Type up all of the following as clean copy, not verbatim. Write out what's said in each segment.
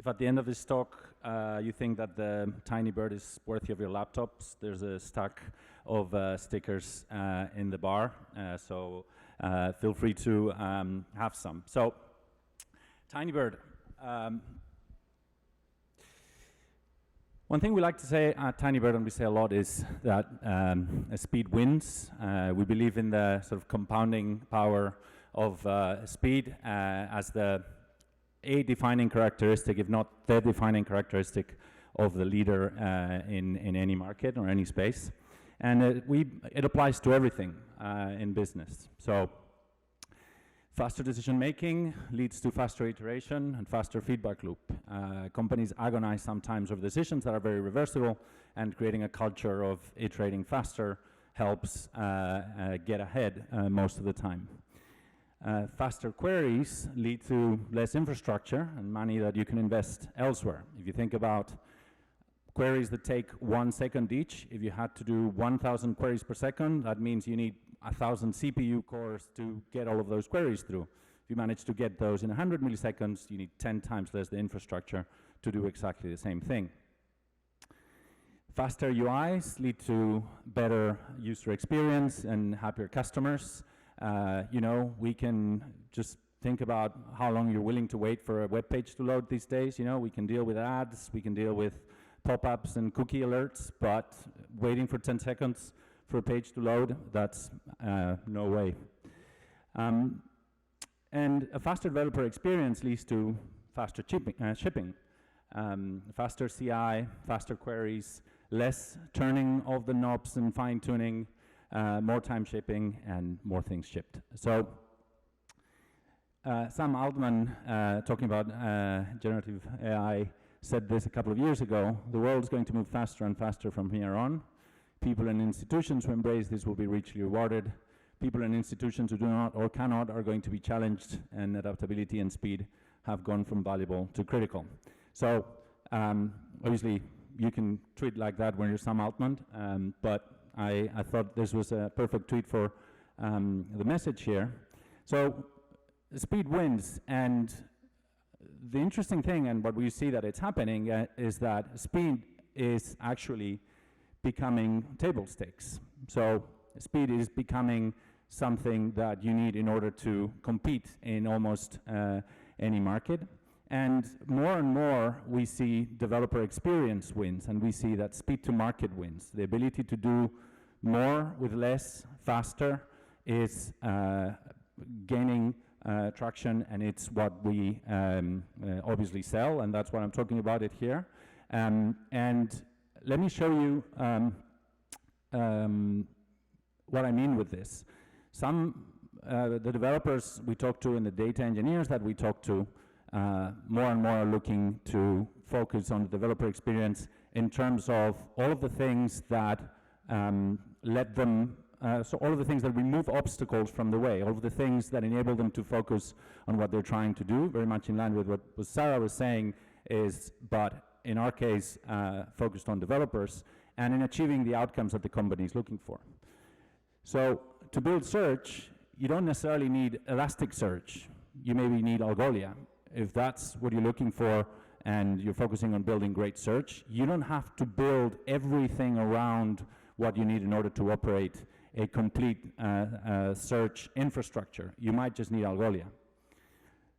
at the end of this talk you think that the Tinybird is worthy of your laptops, there's a stack of stickers in the bar, so feel free to have some. So, Tinybird. One thing we like to say at Tinybird, and we say a lot, is that speed wins. We believe in the sort of compounding power of speed as a defining characteristic, if not the defining characteristic of the leader in any market or any space. And it applies to everything in business. So faster decision making leads to faster iteration and faster feedback loop. Companies agonize sometimes over decisions that are very reversible, and creating a culture of iterating faster helps get ahead most of the time. Faster queries lead to less infrastructure and money that you can invest elsewhere. If you think about queries that take 1 second each, if you had to do 1,000 queries per second, that means you need 1,000 CPU cores to get all of those queries through. If you manage to get those in 100 milliseconds, you need 10 times less the infrastructure to do exactly the same thing. Faster UIs lead to better user experience and happier customers. You know, we can just think about how long you're willing to wait for a web page to load these days. You know, we can deal with ads, we can deal with pop-ups and cookie alerts, but waiting for 10 seconds for a page to load, that's no way. And a faster developer experience leads to faster shipping. Faster CI, faster queries, less turning of the knobs and fine-tuning, more time shipping, and more things shipped. So Sam Altman, talking about generative AI, said this a couple of years ago: the world is going to move faster and faster from here on. People and institutions who embrace this will be richly rewarded. People and institutions who do not or cannot are going to be challenged, and adaptability and speed have gone from valuable to critical. So obviously you can tweet like that when you're Sam Altman, but I thought this was a perfect tweet for the message here. So speed wins, and the interesting thing, and what we see that it's happening, is that speed is actually becoming table stakes. So speed is becoming something that you need in order to compete in almost any market. And more we see developer experience wins, and we see that speed to market wins. The ability to do more with less, faster, is gaining traction, and it's what we obviously sell, and that's what I'm talking about it here. And let me show you what I mean with this. The developers we talk to and the data engineers that we talk to more and more are looking to focus on the developer experience in terms of all of the things that let them, so all of the things that remove obstacles from the way, all of the things that enable them to focus on what they're trying to do, very much in line with what Sarah was saying, but in our case, focused on developers, and in achieving the outcomes that the company is looking for. So to build search, you don't necessarily need Elasticsearch. You maybe need Algolia. If that's what you're looking for and you're focusing on building great search, you don't have to build everything around what you need in order to operate a complete search infrastructure. You might just need Algolia.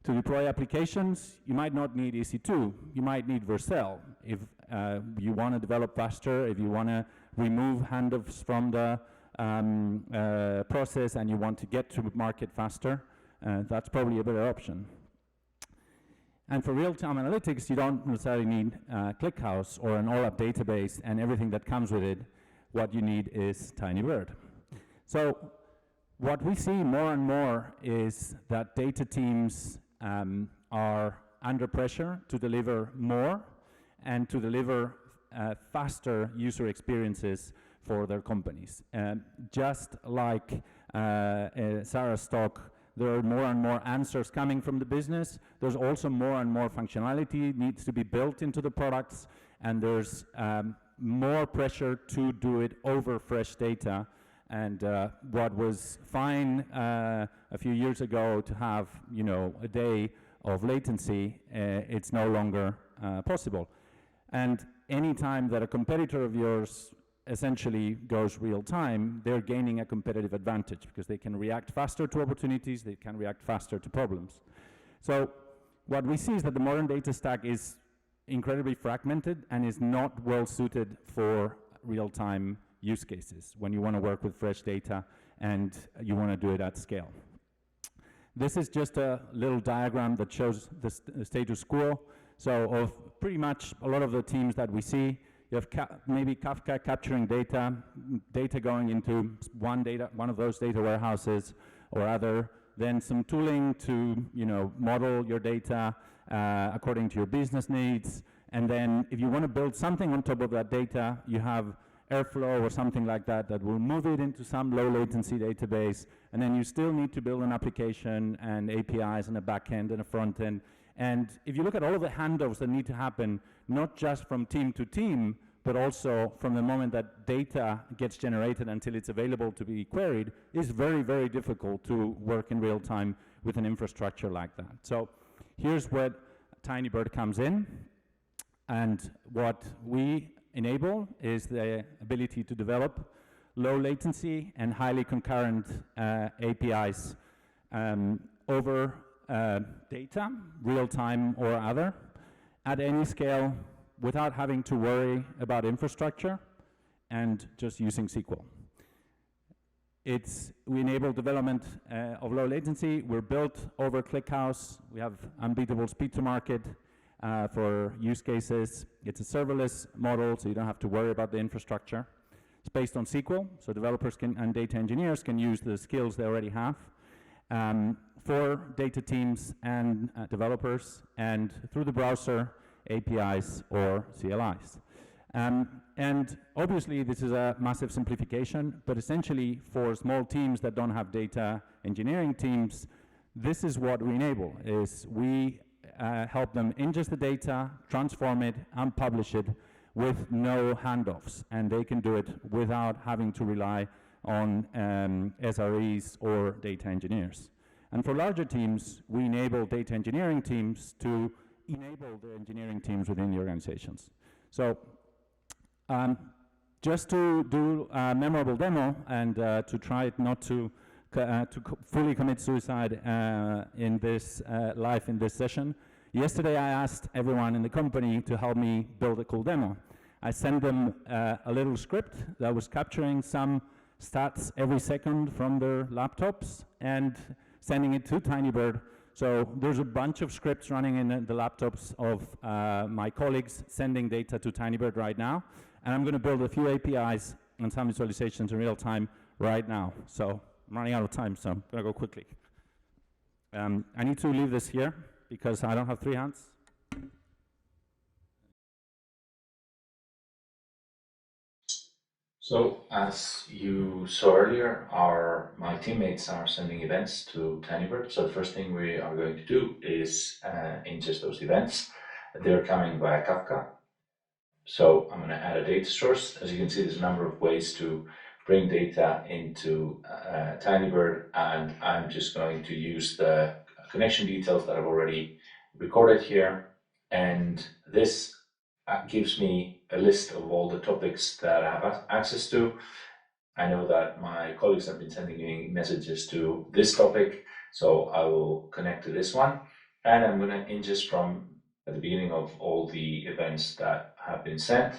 To deploy applications, you might not need EC2. You might need Vercel. If you want to develop faster, if you want to remove handoffs from the process and you want to get to market faster, that's probably a better option. And for real-time analytics, you don't necessarily need ClickHouse or an all-up database and everything that comes with it. What you need is Tinybird. So what we see more and more is that data teams are under pressure to deliver more and to deliver faster user experiences for their companies. Just like Sarah's talk, there are more and more answers coming from the business. There's also more and more functionality needs to be built into the products, and there's more pressure to do it over fresh data. And what was fine a few years ago to have, you know, a day of latency, it's no longer possible. And any time that a competitor of yours essentially goes real time, they're gaining a competitive advantage because they can react faster to opportunities, they can react faster to problems. So what we see is that the modern data stack is incredibly fragmented and is not well suited for real-time use cases when you want to work with fresh data and you want to do it at scale. This is just a little diagram that shows the status quo. So of pretty much a lot of the teams that we see, you have maybe Kafka capturing data going into one of those data warehouses or other, then some tooling to model your data according to your business needs, and then if you want to build something on top of that data, you have Airflow or something like that that will move it into some low latency database, and then you still need to build an application and APIs and a backend and a front end. And if you look at all of the handoffs that need to happen, not just from team to team, but also from the moment that data gets generated until it's available to be queried, is very, very difficult to work in real time with an infrastructure like that. So here's where Tinybird comes in. And what we enable is the ability to develop low latency and highly concurrent APIs over data, real time or other, at any scale without having to worry about infrastructure and just using SQL. We enable development of low latency. We're built over ClickHouse. We have unbeatable speed to market for use cases. It's a serverless model, so you don't have to worry about the infrastructure. It's based on SQL, so developers and data engineers can use the skills they already have for data teams and developers, and through the browser, APIs or CLIs. And obviously this is a massive simplification, but essentially for small teams that don't have data engineering teams, this is what we enable, is we help them ingest the data, transform it, and publish it with no handoffs, and they can do it without having to rely on SREs or data engineers. And for larger teams, we enable data engineering teams to enable the engineering teams within the organizations. So just to do a memorable demo and to try it not to fully commit suicide in this live in this session, yesterday I asked everyone in the company to help me build a cool demo. I sent them a little script that was capturing some stats every second from their laptops and sending it to Tinybird. So there's a bunch of scripts running in the laptops of my colleagues sending data to Tinybird right now. And I'm going to build a few APIs and some visualizations in real time right now. So I'm running out of time, so I'm going to go quickly. I need to leave this here because I don't have 3 hands. So as you saw earlier, my teammates are sending events to Tinybird. So the first thing we are going to do is ingest those events. They're coming via Kafka. So I'm going to add a data source. As you can see, there's a number of ways to bring data into Tinybird, and I'm just going to use the connection details that I've already recorded here. And this gives me a list of all the topics that I have access to. I know that my colleagues have been sending me messages to this topic, so I will connect to this one. And I'm going to ingest from at the beginning of all the events that have been sent.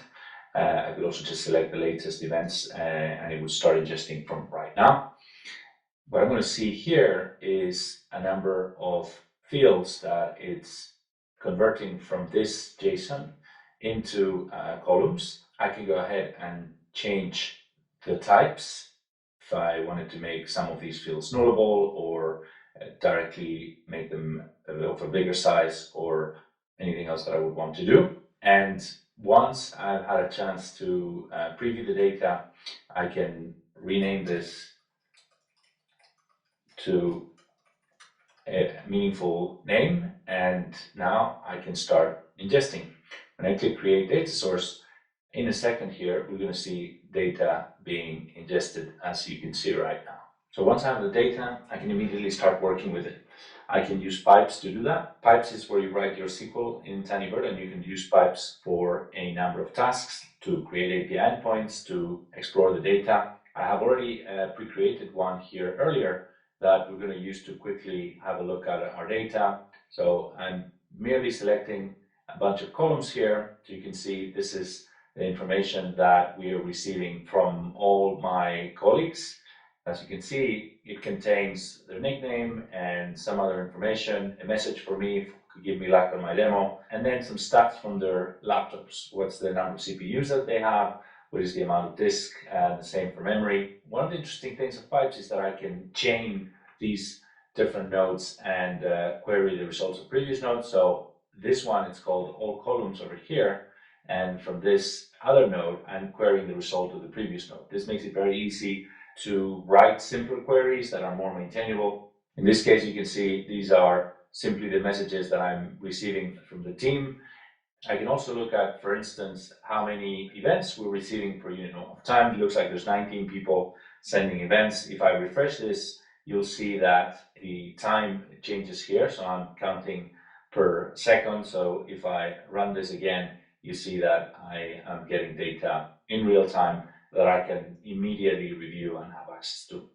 I could also just select the latest events and it would start ingesting from right now. What I'm going to see here is a number of fields that it's converting from this JSON into columns. I can go ahead and change the types if I wanted to make some of these fields nullable or directly make them of a bigger size or anything else that I would want to do. And once I've had a chance to preview the data, I can rename this to a meaningful name, and now I can start ingesting. When I click create data source, in a second here, we're going to see data being ingested, as you can see right now. So once I have the data, I can immediately start working with it. I can use pipes to do that. Pipes is where you write your SQL in Tinybird, and you can use pipes for a number of tasks to create API endpoints, to explore the data. I have already pre-created one here earlier that we're going to use to quickly have a look at our data. So I'm merely selecting a bunch of columns here. So you can see this is the information that we are receiving from all my colleagues. As you can see, it contains their nickname and some other information, a message for me to give me luck on my demo, and then some stats from their laptops. What's the number of CPUs that they have? What is the amount of disk? The same for memory. One of the interesting things of pipes is that I can chain these different nodes and query the results of previous nodes. So this one, it's called all columns over here. And from this other node, I'm querying the result of the previous node. This makes it very easy to write simple queries that are more maintainable. In this case, you can see these are simply the messages that I'm receiving from the team. I can also look at, for instance, how many events we're receiving per unit of time. It looks like there's 19 people sending events. If I refresh this, you'll see that the time changes here. So I'm counting per second. So if I run this again, you see that I am getting data in real time that I can immediately review and have access to.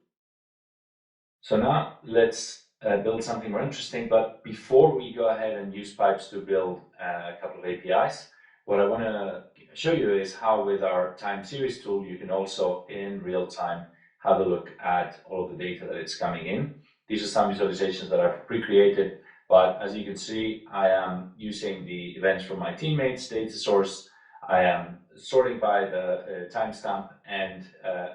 So now let's build something more interesting, but before we go ahead and use pipes to build a couple of APIs, what I want to show you is how with our time series tool, you can also in real time have a look at all of the data that is coming in. These are some visualizations that I've pre-created, but as you can see, I am using the events from my teammates data source. I am sorting by the timestamp, and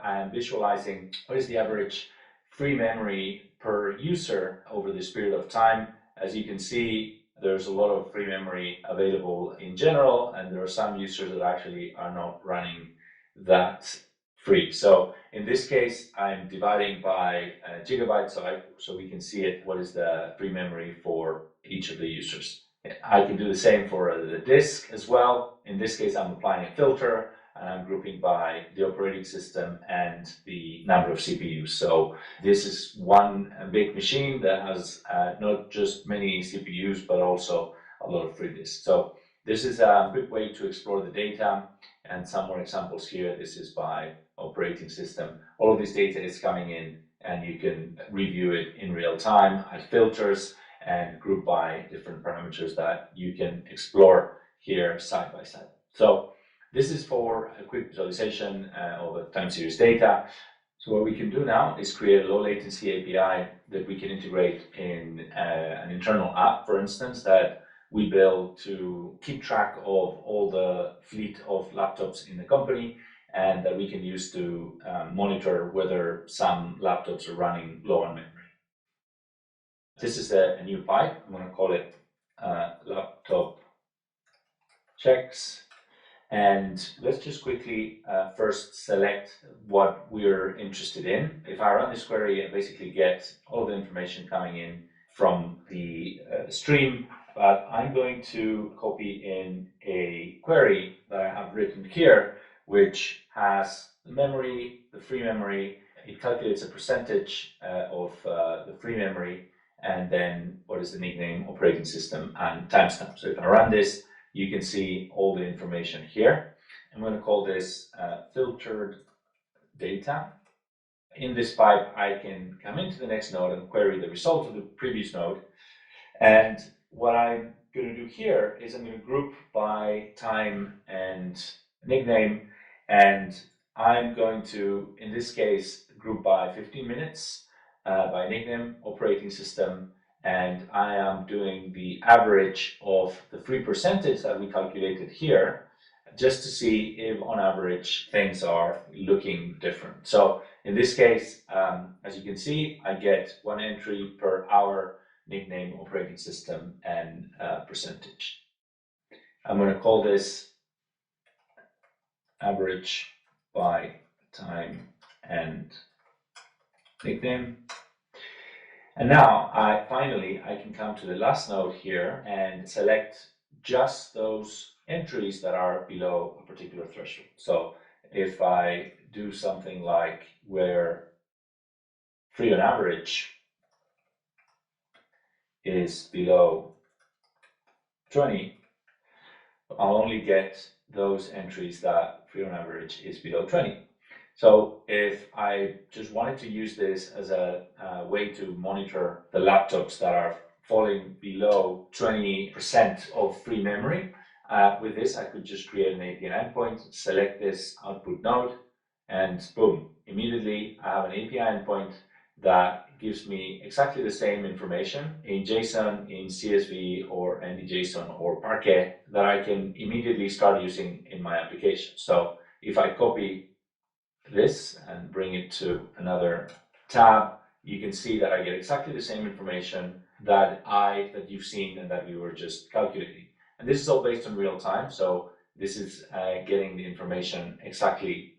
I am visualizing what is the average free memory per user over this period of time. As you can see, there's a lot of free memory available in general, and there are some users that actually are not running that free. So in this case, I'm dividing by gigabytes, so we can see it, what is the free memory for each of the users. I can do the same for the disk as well. In this case, I'm applying a filter, and I'm grouping by the operating system and the number of CPUs. So this is one big machine that has not just many CPUs, but also a lot of free disk. So this is a quick way to explore the data, and some more examples here. This is by operating system. All of this data is coming in, and you can review it in real time, add filters, and group by different parameters that you can explore here side by side. So this is for a quick visualization of the time series data. So what we can do now is create a low latency API that we can integrate in an internal app, for instance, that we build to keep track of all the fleet of laptops in the company, and that we can use to monitor whether some laptops are running low on memory. This is a new pipe. I'm going to call it laptop checks. And let's just quickly first select what we're interested in. If I run this query, I basically get all the information coming in from the stream, but I'm going to copy in a query that I have written here, which has the memory, the free memory. It calculates a percentage of the free memory, and then what is the nickname, operating system, and timestamp. So if I run this, you can see all the information here. I'm going to call this filtered data. In this pipe, I can come into the next node and query the result of the previous node. And what I'm going to do here is I'm going to group by time and nickname, and I'm going to, in this case, group by 15 minutes by nickname, operating system, and I am doing the average of the free percentage that we calculated here, just to see if on average things are looking different. So in this case, as you can see, I get one entry per hour, nickname, operating system, and percentage. I'm going to call this average by time and nickname. And now I can come to the last node here and select just those entries that are below a particular threshold. So if I do something like where free on average is below 20, I'll only get those entries that free on average is below 20. So if I just wanted to use this as a way to monitor the laptops that are falling below 20% of free memory, with this I could just create an API endpoint, select this output node, and boom, immediately I have an API endpoint that gives me exactly the same information in JSON, in CSV, or NDJSON, or Parquet that I can immediately start using in my application. So if I copy this and bring it to another tab, you can see that I get exactly the same information that you've seen and that we were just calculating. And this is all based on real time, so this is getting the information exactly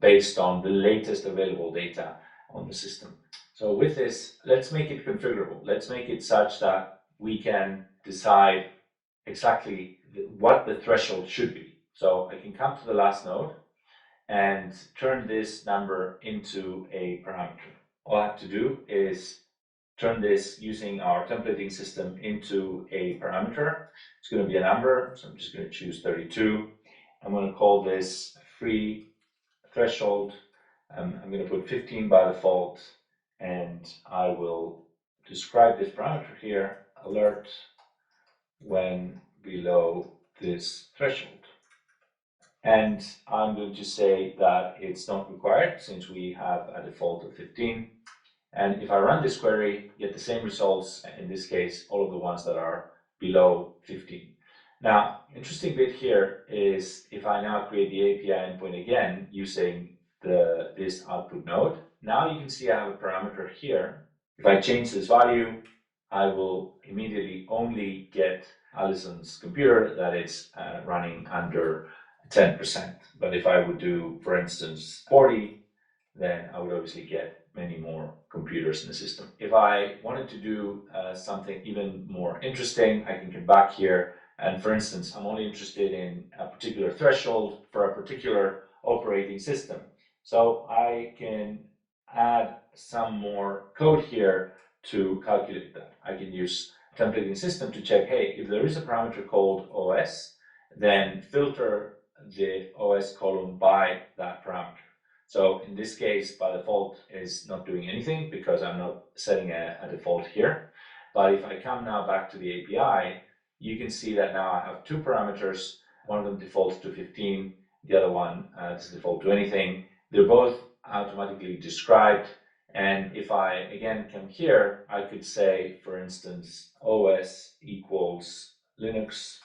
based on the latest available data on the system. So with this, let's make it configurable. Let's make it such that we can decide exactly what the threshold should be. So I can come to the last node and turn this number into a parameter. All I have to do is turn this using our templating system into a parameter. It's going to be a number, so I'm just going to choose 32. I'm going to call this free threshold. I'm going to put 15 by default, and I will describe this parameter here, alert when below this threshold. And I'm going to say that it's not required since we have a default of 15. And if I run this query, get the same results, in this case, all of the ones that are below 15. Now, interesting bit here is if I now create the API endpoint again using this output node, now you can see I have a parameter here. If I change this value, I will immediately only get Allison's computer that is running under 10%. But if I would do, for instance, 40, then I would obviously get many more computers in the system. If I wanted to do something even more interesting, I can come back here. And for instance, I'm only interested in a particular threshold for a particular operating system. So I can add some more code here to calculate that. I can use templating system to check, hey, if there is a parameter called OS, then filter the OS column by that parameter. So in this case, by default, is not doing anything because I'm not setting a default here. But if I come now back to the API, you can see that now I have two parameters. One of them defaults to 15, the other one doesn't default to anything. They're both automatically described. And if I again come here, I could say, for instance, OS equals Linux.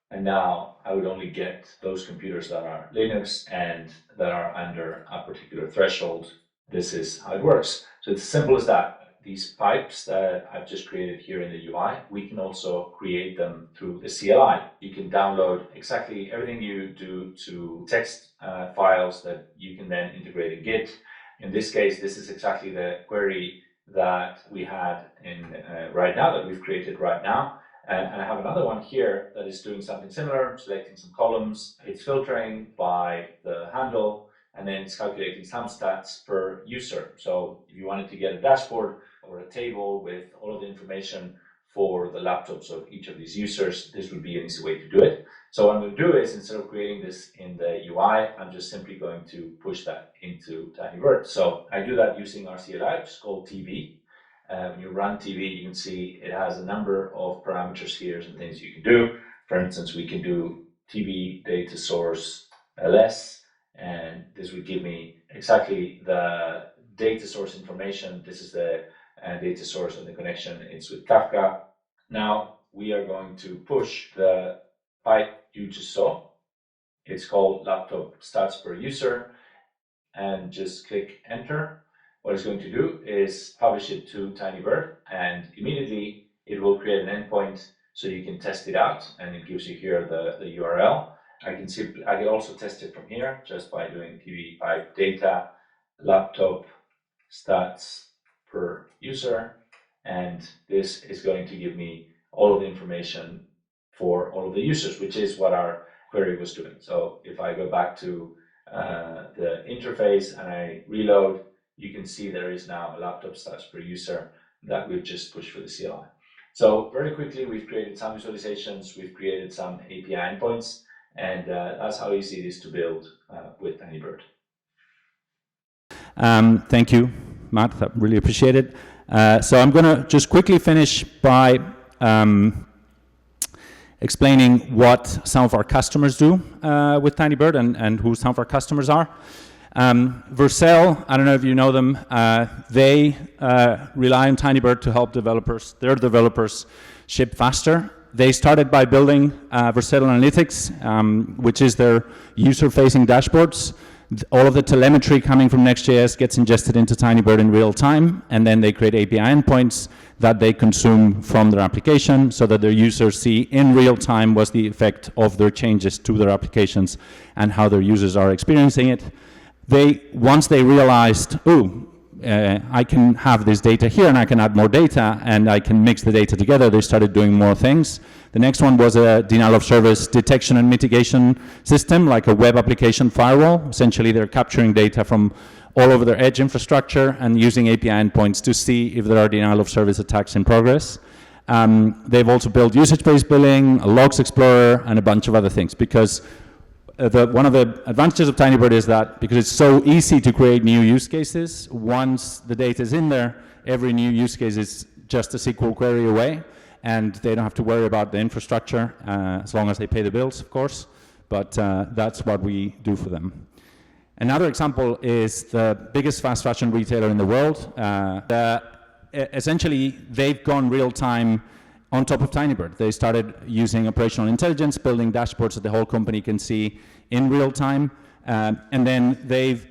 And now I would only get those computers that are Linux and that are under a particular threshold. This is how it works. So it's as simple as that. These pipes that I've just created here in the UI, we can also create them through the CLI. You can download exactly everything you do to text files that you can then integrate in Git. In this case, this is exactly the query that we had in right now, that we've created right now. And I have another one here that is doing something similar, selecting some columns. It's filtering by the handle, and then it's calculating some stats per user. So if you wanted to get a dashboard or a table with all of the information for the laptops of each of these users, this would be an easy way to do it. So what I'm going to do is, instead of creating this in the UI, I'm just simply going to push that into Tinybird. So I do that using our CLI, which is called TV. When you run TV, you can see it has a number of parameters here and things you can do. For instance, we can do TV data source ls, and this would give me exactly the data source information. This is the data source and the connection. It's with Kafka. Now we are going to push the pipe you just saw. It's called laptop stats per user, and just click enter. What it's going to do is publish it to Tinybird, and immediately it will create an endpoint so you can test it out, and it gives you here the URL. I can also test it from here just by doing TV pipe data laptop stats per user, and this is going to give me all of the information for all of the users, which is what our query was doing. So if I go back to the interface and I reload, you can see there is now a laptop stats per user that we've just pushed for the CLI. So very quickly, we've created some visualizations, we've created some API endpoints, and that's how easy it is to build with Tinybird. Thank you, Matt. I really appreciate it. So I'm going to just quickly finish by explaining what some of our customers do with Tinybird and who some of our customers are. Vercel, I don't know if you know them, they rely on Tinybird to help their developers ship faster. They started by building Vercel Analytics, which is their user-facing dashboards. All of the telemetry coming from Next.js gets ingested into Tinybird in real time, and then they create API endpoints that they consume from their application so that their users see in real time what's the effect of their changes to their applications and how their users are experiencing it. Once they realized, I can have this data here and I can add more data and I can mix the data together, they started doing more things. The next one was a denial of service detection and mitigation system, like a web application firewall. Essentially, they're capturing data from all over their edge infrastructure and using API endpoints to see if there are denial of service attacks in progress. They've also built usage-based billing, a logs explorer, and a bunch of other things, because one of the advantages of Tinybird is that because it's so easy to create new use cases, once the data is in there, every new use case is just a SQL query away, and they don't have to worry about the infrastructure, as long as they pay the bills, of course, but that's what we do for them. Another example is the biggest fast fashion retailer in the world. Essentially, they've gone real-time on top of Tinybird. They started using operational intelligence, building dashboards that the whole company can see in real time. And then they've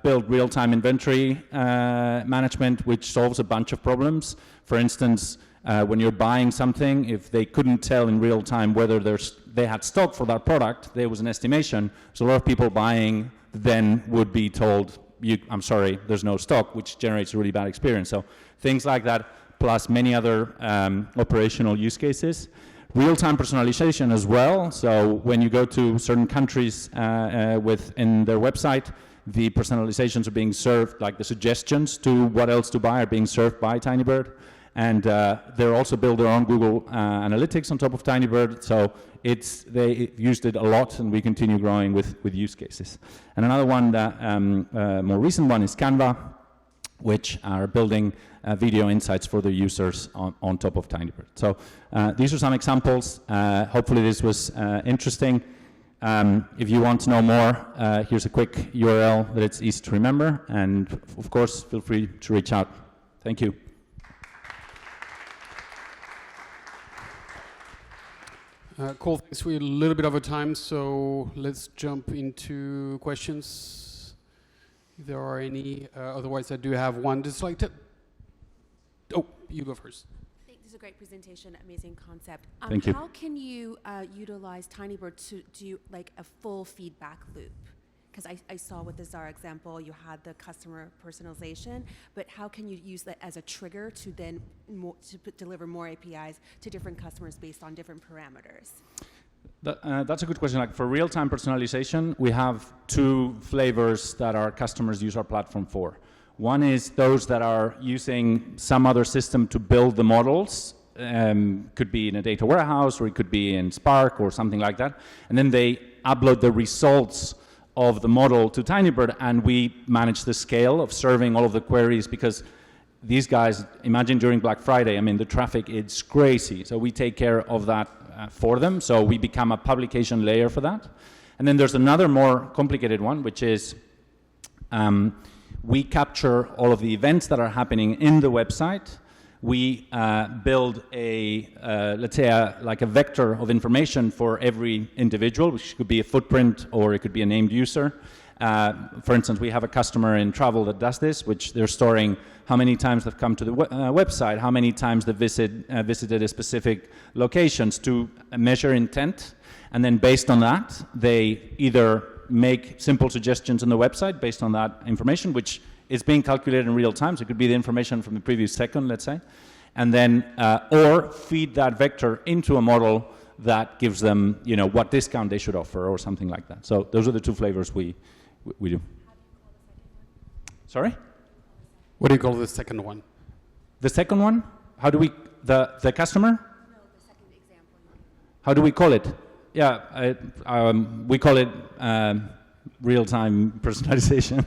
built real-time inventory management, which solves a bunch of problems. For instance, when you're buying something, if they couldn't tell in real time whether they had stock for that product, there was an estimation. So a lot of people buying then would be told, I'm sorry, there's no stock, which generates a really bad experience. So things like that, plus many other operational use cases. Real-time personalization as well. So when you go to certain countries in their website, the personalizations are being served, like the suggestions to what else to buy are being served by Tinybird. And they're also build their own Google Analytics on top of Tinybird. So they used it a lot, and we continue growing with use cases. And another one, that more recent one, is Canva, which are building video insights for their users on top of Tinybird. So these are some examples. Hopefully this was interesting. If you want to know more, here's a quick URL that it's easy to remember. And of course, feel free to reach out. Thank you. Cool, thanks. We're a little bit over time, so let's jump into questions. If there are any, otherwise I do have one. Just like to, oh, you go first. I think this is a great presentation, amazing concept. Thank you. How can you utilize Tinybird to do like a full feedback loop? Because I saw with the Zara example, you had the customer personalization, but how can you use that as a trigger to then deliver more APIs to different customers based on different parameters? That's a good question. Like for real-time personalization, we have two flavors that our customers use our platform for. One is those that are using some other system to build the models. Could be in a data warehouse, or it could be in Spark or something like that. And then they upload the results of the model to Tinybird, and we manage the scale of serving all of the queries, because these guys, imagine during Black Friday, I mean, the traffic is crazy. So we take care of that for them. So we become a publication layer for that. And then there's another more complicated one, which is we capture all of the events that are happening in the website. We build let's say, like a vector of information for every individual, which could be a footprint or it could be a named user. For instance, we have a customer in travel that does this, which they're storing how many times they've come to the website, how many times they visited a specific locations to measure intent. And then based on that, they either make simple suggestions on the website based on that information, which is being calculated in real time. So it could be the information from the previous second, let's say. And then, or feed that vector into a model that gives them, what discount they should offer or something like that. So those are the two flavors we do. Sorry? What do you call the second one? The second one, how do we, the customer? No, the second example. How do we call it? Yeah, we call it real-time personalization.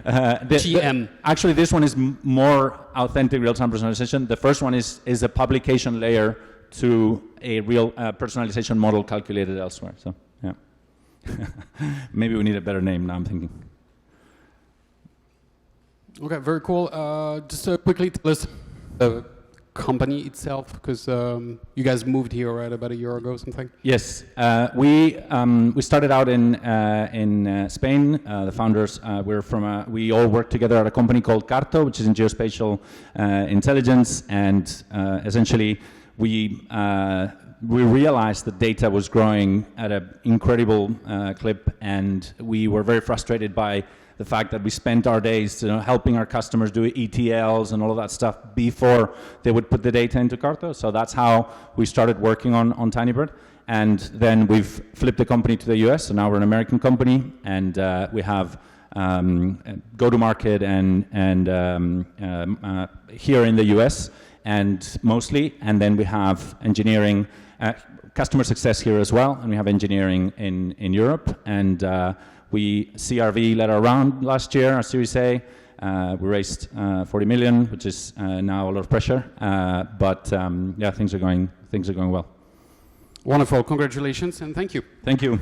GM. Actually, this one is more authentic real-time personalization. The first one is a publication layer to a real personalization model calculated elsewhere. So, yeah. Maybe we need a better name now, I'm thinking. Okay, very cool. Just quickly tell us the company itself, because you guys moved here, right, about a year ago or something? Yes, we started out in Spain. The founders we all work together at a company called Carto, which is in geospatial intelligence, and essentially we realized that data was growing at an incredible clip, and we were very frustrated by the fact that we spent our days helping our customers do ETLs and all of that stuff before they would put the data into Carto. So that's how we started working on Tinybird. And then we've flipped the company to the US, so now we're an American company, and we have go-to-market and here in the US, and mostly, and then we have engineering, customer success here as well, and we have engineering in Europe, and CRV led our round last year, our Series A. We raised 40 million, which is now a lot of pressure, but yeah, things are going well. Wonderful, congratulations, and thank you. Thank you.